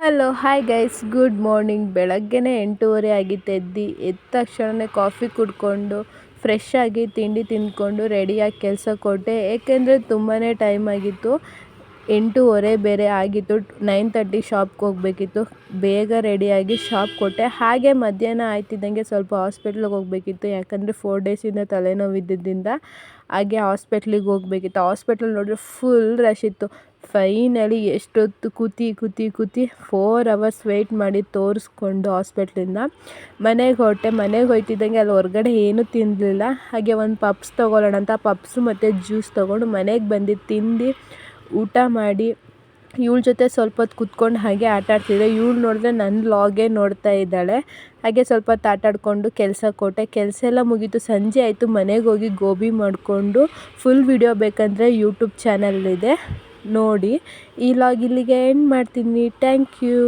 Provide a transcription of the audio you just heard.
Hello hi guys, good morning. ಬೆಳಗ್ಗೆನೇ 8:30 ಆಗಿತ್ತು. ಎದ್ದ ತಕ್ಷಣವೇ ಕಾಫಿ ಕುಡ್ಕೊಂಡು ಫ್ರೆಶ್ ಆಗಿ ತಿಂಡಿ ತಿಂದ್ಕೊಂಡು ರೆಡಿಯಾಗಿ ಕೆಲಸಕ್ಕೆ ಹೊರಟೆ. ಏಕೆಂದರೆ ತುಂಬಾ ಟೈಮ್ ಆಗಿತ್ತು. 8:30 ಬೇರೆ ಆಗಿತ್ತು. 9:30 ಶಾಪ್ಗೆ ಹೋಗಬೇಕಿತ್ತು. ಬೇಗ ರೆಡಿಯಾಗಿ ಶಾಪ್ಗೆ ಕೊಟ್ಟೆ. ಹಾಗೆ ಮಧ್ಯಾಹ್ನ ಆಯ್ತಿದ್ದಂಗೆ ಸ್ವಲ್ಪ ಹಾಸ್ಪಿಟ್ಲಿಗೆ ಹೋಗಬೇಕಿತ್ತು. ಯಾಕಂದರೆ 4 ಡೇಸಿಂದ ತಲೆನೋವು ಇದ್ದಿದ್ದರಿಂದ ಹಾಗೆ ಹಾಸ್ಪಿಟ್ಲಿಗೆ ಹೋಗಬೇಕಿತ್ತು. ಹಾಸ್ಪಿಟ್ಲಲ್ಲಿ ನೋಡಿದ್ರೆ ಫುಲ್ ರಶ್ ಇತ್ತು. ಫೈನಲಿ ಎಷ್ಟೊತ್ತು ಕೂತಿ 4 ಅವರ್ಸ್ ವೆಯ್ಟ್ ಮಾಡಿ ತೋರಿಸ್ಕೊಂಡು ಹಾಸ್ಪಿಟ್ಲಿಂದ ಮನೆಗೆ ಹೊರಟೆ. ಮನೆಗೆ ಹೋಗ್ತಿದ್ದಂಗೆ ಅಲ್ಲಿ ಹೊರಗಡೆ ಏನೂ ತಿನ್ನಲಿಲ್ಲ. ಹಾಗೆ ಒಂದು ಪಪ್ಸ್ ತೊಗೊಳ್ಳೋಣ ಅಂತ ಪಪ್ಸು ಮತ್ತು ಜ್ಯೂಸ್ ತೊಗೊಂಡು ಮನೆಗೆ ಬಂದು ತಿಂದು ಊಟ ಮಾಡಿ ಇವಳ ಜೊತೆ ಸ್ವಲ್ಪ ಹೊತ್ತು ಕೂತ್ಕೊಂಡು ಹಾಗೆ ಆಟ ಆಡ್ತಿದ್ದೆ. ಇವಳು ನೋಡಿದ್ರೆ ನನ್ನ ವ್ಲಾಗೇ ನೋಡ್ತಾ ಇದ್ದಾಳೆ. ಹಾಗೆ ಸ್ವಲ್ಪ ಹೊತ್ತು ಆಟ ಆಡಿಕೊಂಡು ಕೆಲಸಕ್ಕೆ ಹೊರಟೆ. ಕೆಲಸ ಎಲ್ಲ ಮುಗೀತು, ಸಂಜೆ ಆಯಿತು. ಮನೆಗೆ ಹೋಗಿ ಗೋಬಿ ಮಾಡಿಕೊಂಡು ಫುಲ್ ವಿಡಿಯೋ ಬೇಕಂದರೆ ಯೂಟ್ಯೂಬ್ ಚಾನಲ್ ಇದೆ ನೋಡಿ. ಈ ವ್ಲಾಗ್ ಇಲ್ಲಿಗೆ ಎಂಡ್ ಮಾಡ್ತೀನಿ. Thank you.